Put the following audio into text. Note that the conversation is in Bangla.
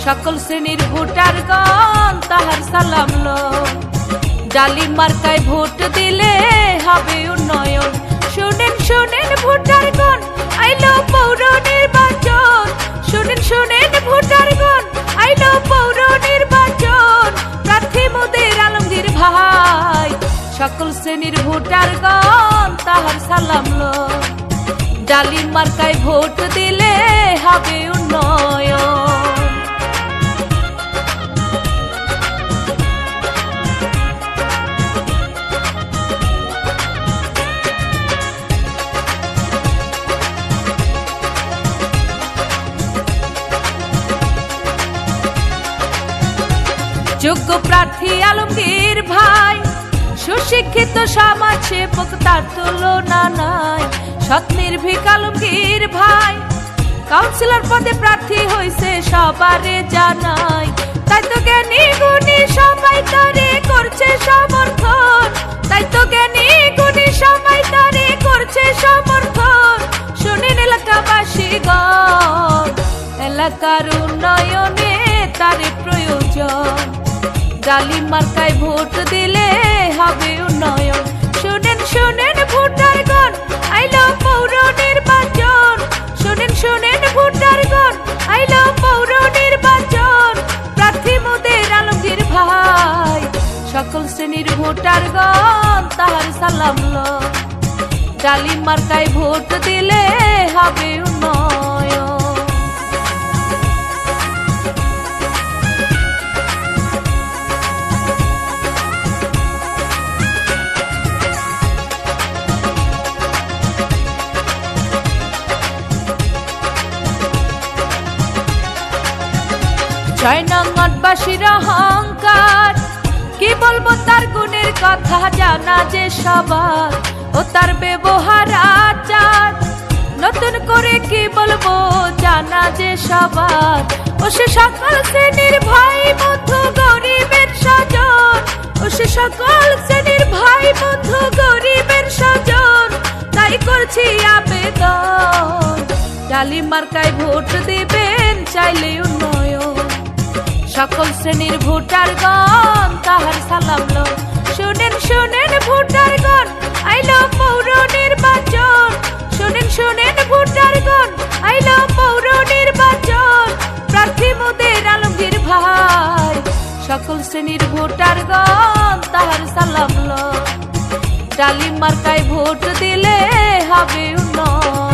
সকল শ্রেণীর ভোটারগণ তাহার সালাম লো। ডালিম মার্কায় ভোট দিলে হবে উন্নয়ন। শুনেন শুনেন ভোটারগণ, আইলো পৌর নির্বাচন। শুনেন শুনেন ভোটারগণ, আইলো পৌর নির্বাচন। প্রার্থী মোদের আলমগীর ভাই, সকল শ্রেণীর ভোটারগণ তাহার সালাম লো। ডালিম মার্কায় ভোট দিলে হবে উন্নয়ন। যোগ্য প্রার্থী আলমগীর ভাই, সুশিক্ষিত সমাজ সেবক তার তুলনা নাই। সৎ নির্ভীক আলমগীর ভাই, কাউন্সিলর পদে প্রার্থী হইছে সবারে জানাই। তাই তো জ্ঞানী গুণী সবাই তারে করছে সমর্থন। তাই তো জ্ঞানী গুণী সবাই তারে করছে সমর্থন। শুনেন এলাকাবাসীগণ, এলাকার উন্নয়নে তারে প্রয়োজন। ডালিম মার্কায় ভোট দিলে হবে উন্নয়ন। শুনেন শুনেন ভোটারগণ, আইলো পৌর নির্বাচন। শুনেন শুনেন ভোটারগণ, আইলো পৌর নির্বাচন। প্রার্থী মোদের আলমগীর ভাই, সকল শ্রেণীর ভোটারগণ তাহার সালাম লো। ডালিম মার্কায় ভোট দিলে হবে উন্নয়ন। জয়নগরবাসীর অহংকার, কি বলবো তার গুণের কথা জানা যে সবার। ও তার ব্যবহার আচার, নতুন করে কি বলবো জানা যে সবার। ও সে সকল শ্রেণীর ভাই বন্ধু গরিবের স্বজন। ও সে সকল শ্রেণীর ভাই বন্ধু গরিবের স্বজন। তাই করছি আবেদন, ডালিম মার্কায় ভোট দিবেন চাইলে উন্নয়ন। সকল শ্রেণীর ভোটারগণ তাহার সালাম লো। শুনেন শুনেন ভোটারগণ, আইলো পৌর নির্বাচন। শুনেন শুনেন ভোটারগণ, আইলো পৌর নির্বাচন। প্রার্থী মোদের আলমগীর ভাই, সকল শ্রেণীর ভোটারগণ তাহার সালাম লো। ডালিম মার্কায় ভোট দিলে হবে উন্নয়ন।